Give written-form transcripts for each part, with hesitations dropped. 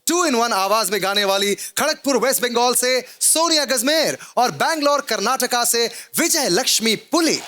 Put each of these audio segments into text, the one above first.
2-in-1 आवाज में गाने वाली खड़गपुर वेस्ट बंगाल से सोनिया गजमेर और बैंगलोर कर्नाटका से विजय लक्ष्मी पुली।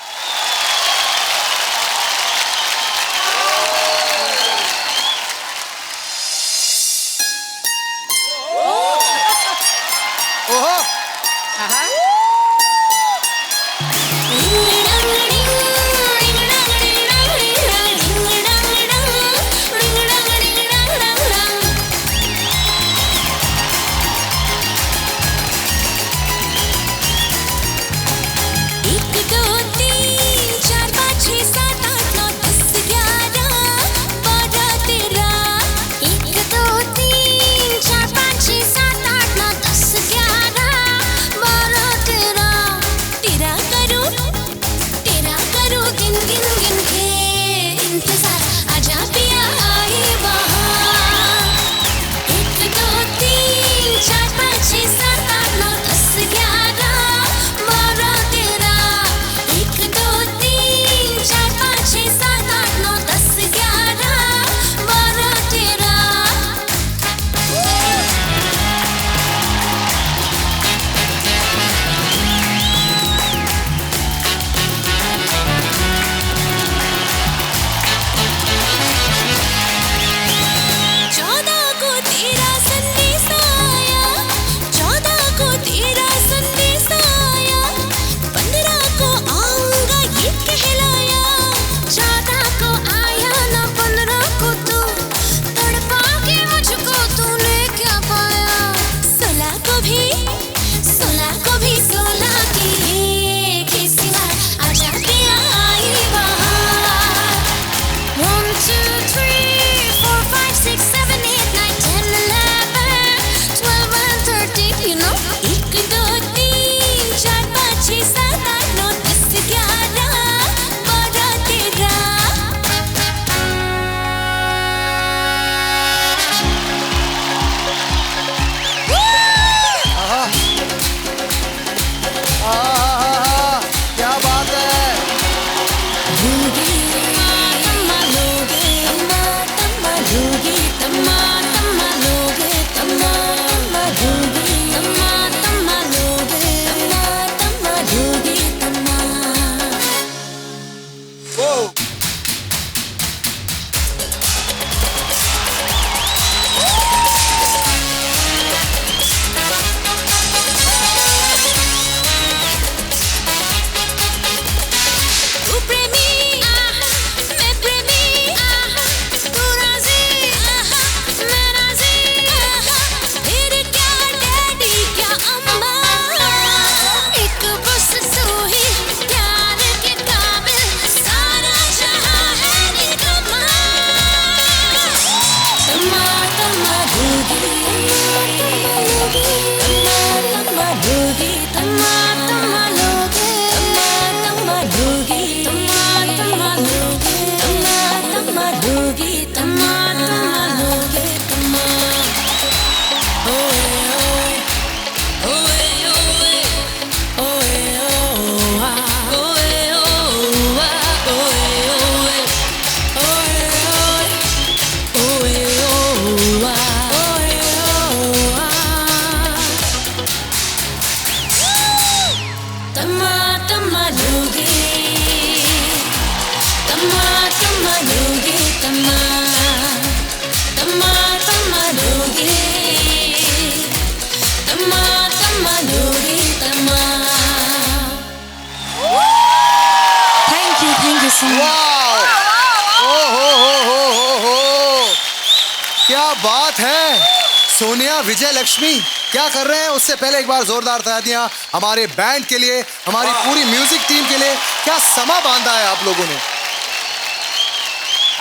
क्या बात है सोनिया, विजय लक्ष्मी क्या कर रहे हैं। उससे पहले एक बार जोरदार तालियां हमारे बैंड के लिए, हमारी पूरी म्यूजिक टीम के लिए। क्या समा बांधा है आप लोगों ने।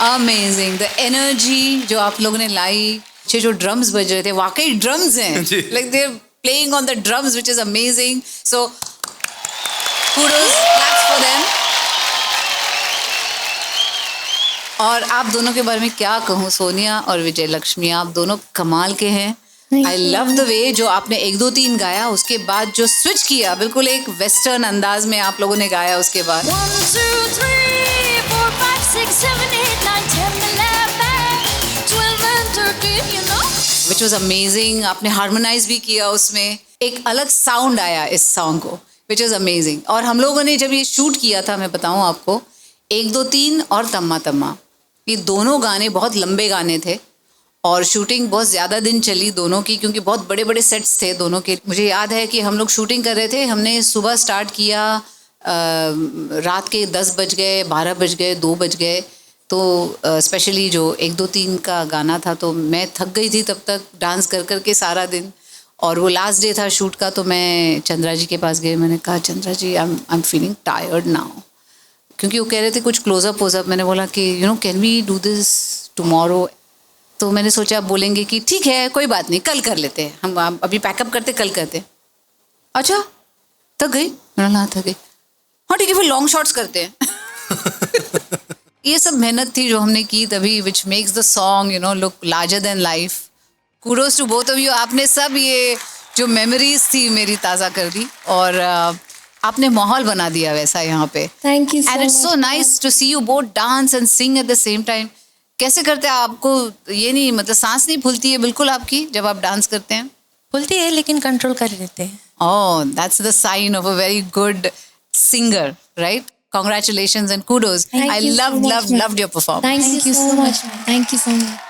अमेजिंग द एनर्जी जो आप लोगों ने लाई। जो ड्रम्स बज रहे थे वाकई ड्रम्स हैं, like they playing on the drums which is amazing. So kudos, claps for them. और आप दोनों के बारे में क्या कहूँ, सोनिया और विजय लक्ष्मी, आप दोनों कमाल के हैं। आई लव द वे जो आपने 1 2 3 गाया, उसके बाद जो स्विच किया, बिल्कुल एक वेस्टर्न अंदाज में आप लोगों ने गाया। उसके बाद 1 2 3 4 5 6 7 8 9 10 11 12 and 13, you know which was amazing. आपने हार्मोनाइज भी किया उसमें, एक अलग साउंड आया इस सॉन्ग को, विच वॉज अमेजिंग। और हम लोगों ने जब ये शूट किया था, मैं बताऊँ आपको, 1 2 3 और तम्मा तम्मा, ये दोनों गाने बहुत लंबे गाने थे और शूटिंग बहुत ज़्यादा दिन चली दोनों की, क्योंकि बहुत बड़े बड़े सेट्स थे दोनों के। मुझे याद है कि हम लोग शूटिंग कर रहे थे, हमने सुबह स्टार्ट किया, रात के 10 बज गए, 12 बज गए, 2 बज गए। तो स्पेशली जो 1 2 3 का गाना था, तो मैं थक गई थी तब तक डांस कर कर के सारा दिन। और वो लास्ट डे था शूट का, तो मैं चंद्रा जी के पास गई, मैंने कहा Chandra ji I am feeling tired now, क्योंकि वो कह रहे थे कुछ क्लोजअप वोजअप। मैंने बोला कि you know can we do this tomorrow. तो मैंने सोचा आप बोलेंगे कि ठीक है कोई बात नहीं, कल कर लेते हैं, हम अभी पैकअप करते, कल करते हैं। अच्छा थक गई, मैंने कहा थक गई, हाँ ठीक है फिर लॉन्ग शॉट्स करते हैं। ये सब मेहनत थी जो हमने की तभी, which makes the song you know look larger than life. Kudos to both of you, आपने सब ये जो मेमोरीज थी मेरी ताज़ा कर दी और आपने माहौल बना दिया वैसा यहाँ पे। Thank you so and it's so much. Nice to see you both dance and sing at the same time. कैसे करते हैं आपको ये नहीं, मतलब सांस नहीं फूलती है बिल्कुल आपकी जब आप डांस करते हैं? खुलती है लेकिन कंट्रोल कर लेते हैं। Oh, that's the sign of a very good singer, right? Congratulations and kudos. Thank I you so loved, much, loved, ma'am. loved your performance. Thank you so much. Thank you so much.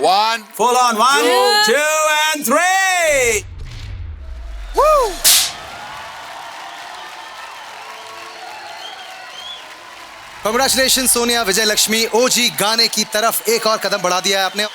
One, full on, 1, 2, and 3. Congratulations Sonia विजय लक्ष्मी, ओजी गाने की तरफ एक और कदम बढ़ा दिया है आपने।